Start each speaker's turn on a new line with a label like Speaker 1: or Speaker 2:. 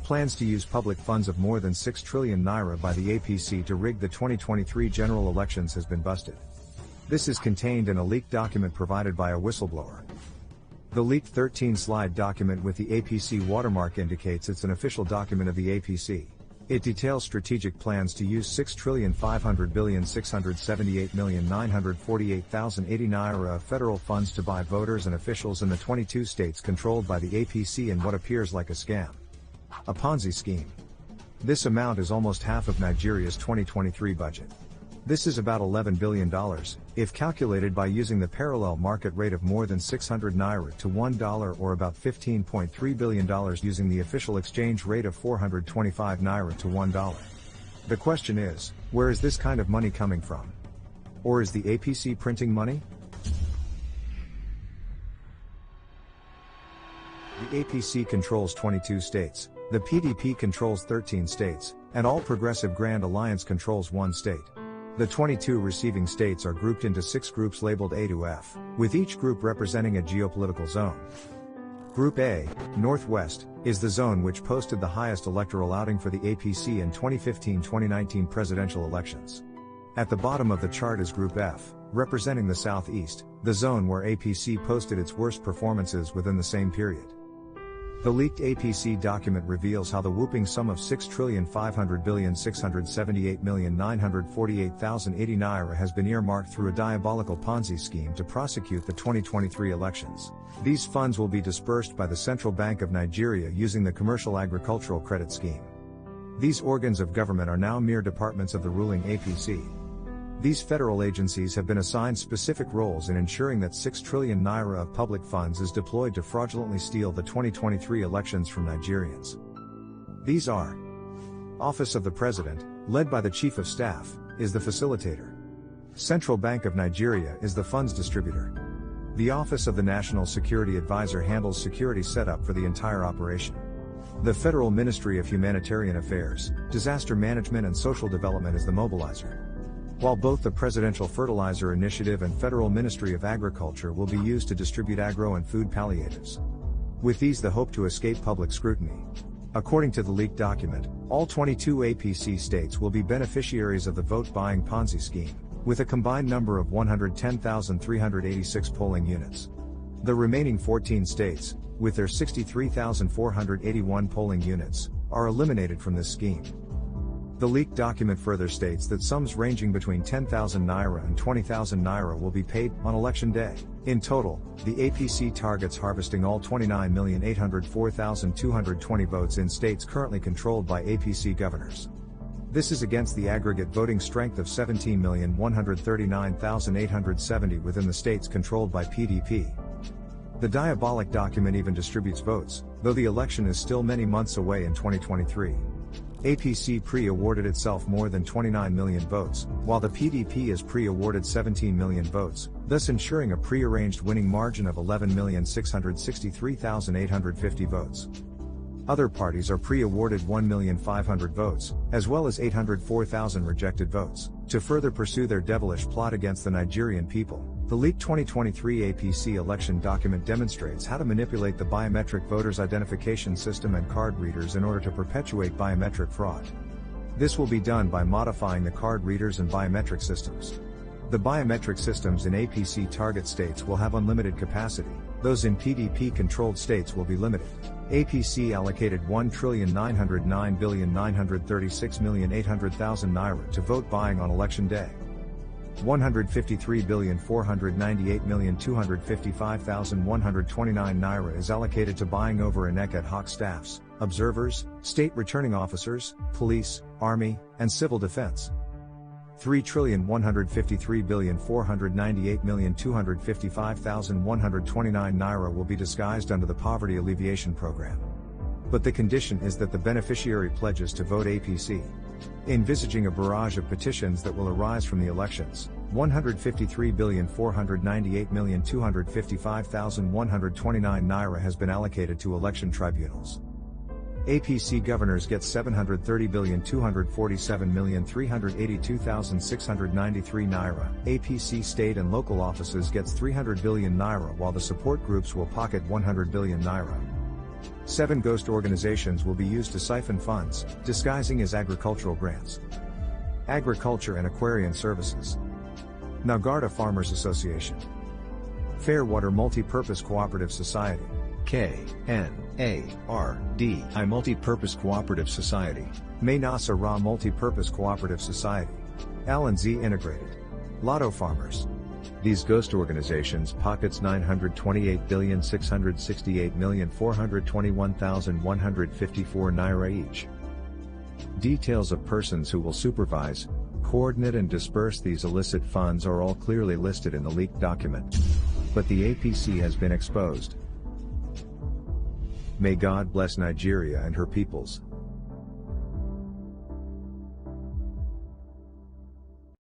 Speaker 1: plans to use public funds of more than 6 trillion naira by the APC to rig the 2023 general elections has been busted. This is contained in a leaked document provided by a whistleblower. The leaked 13-slide document with the APC watermark indicates it's an official document of the APC. It details strategic plans to use 6,500,678,948,080 naira of federal funds to buy voters and officials in the 22 states controlled by the APC in what appears like a scam. A Ponzi scheme. This amount is almost half of Nigeria's 2023 budget. This is about $11 billion, if calculated by using the parallel market rate of more than 600 naira to $1 or about $15.3 billion using the official exchange rate of 425 naira to $1. The question is, where is this kind of money coming from? Or is the APC printing money? The APC controls 22 states, the PDP controls 13 states, and All Progressive Grand Alliance controls 1 state. The 22 receiving states are grouped into 6 groups labeled A to F, with each group representing a geopolitical zone. Group A, Northwest, is the zone which posted the highest electoral outing for the APC in 2015-2019 presidential elections. At the bottom of the chart is Group F, representing the Southeast, the zone where APC posted its worst performances within the same period. The leaked APC document reveals how the whooping sum of 6,500,678,948,080 naira has been earmarked through a diabolical Ponzi scheme to prosecute the 2023 elections. These funds will be dispersed by the Central Bank of Nigeria using the Commercial Agricultural Credit Scheme. These organs of government are now mere departments of the ruling APC. These federal agencies have been assigned specific roles in ensuring that 6 trillion naira of public funds is deployed to fraudulently steal the 2023 elections from Nigerians. These are: Office of the President, led by the Chief of Staff, is the facilitator. Central Bank of Nigeria is the funds distributor. The Office of the National Security Advisor handles security setup for the entire operation. The Federal Ministry of Humanitarian Affairs, Disaster Management and Social Development is the mobilizer. While both the Presidential Fertilizer Initiative and Federal Ministry of Agriculture will be used to distribute agro and food palliatives. With these the hope to escape public scrutiny. According to the leaked document, all 22 APC states will be beneficiaries of the vote-buying Ponzi scheme, with a combined number of 110,386 polling units. The remaining 14 states, with their 63,481 polling units, are eliminated from this scheme. The leaked document further states that sums ranging between 10,000 naira and 20,000 naira will be paid on election day. In total, the APC targets harvesting all 29,804,220 votes in states currently controlled by APC governors. This is against the aggregate voting strength of 17,139,870 within the states controlled by PDP. The diabolic document even distributes votes, though the election is still many months away in 2023. APC pre-awarded itself more than 29 million votes, while the PDP is pre-awarded 17 million votes, thus ensuring a pre-arranged winning margin of 11,663,850 votes. Other parties are pre-awarded 1,500,000 votes, as well as 804,000 rejected votes, to further pursue their devilish plot against the Nigerian people. The leaked 2023 APC election document demonstrates how to manipulate the biometric voters' identification system and card readers in order to perpetuate biometric fraud. This will be done by modifying the card readers and biometric systems. The biometric systems in APC target states will have unlimited capacity, those in PDP-controlled states will be limited. APC allocated 1,909,936,800,000 naira to vote buying on election day. 153,498,255,129 naira is allocated to buying over INEC ad hoc staffs, observers, state returning officers, police, army, and civil defense. 3,153,498,255,129 naira will be disguised under the Poverty Alleviation Program. But the condition is that the beneficiary pledges to vote APC. Envisaging a barrage of petitions that will arise from the elections, 153,498,255,129 naira has been allocated to election tribunals. APC governors get 730,247,382,693 naira. APC state and local offices gets 300 billion naira while the support groups will pocket 100 billion naira. 7 ghost organizations will be used to siphon funds, disguising as agricultural grants. Agriculture and Aquarian Services. Naugarta Farmers Association. Fairwater Multi-Purpose Cooperative Society.
Speaker 2: KNARDI Multi-Purpose Cooperative Society.
Speaker 1: Maynasa Ra Multi-Purpose Cooperative Society. L&Z Integrated. Lotto Farmers. These ghost organizations pockets 928,668,421,154 naira each. Details of persons who will supervise, coordinate and disperse these illicit funds are all clearly listed in the leaked document. But the APC has been exposed. May God bless Nigeria and her peoples.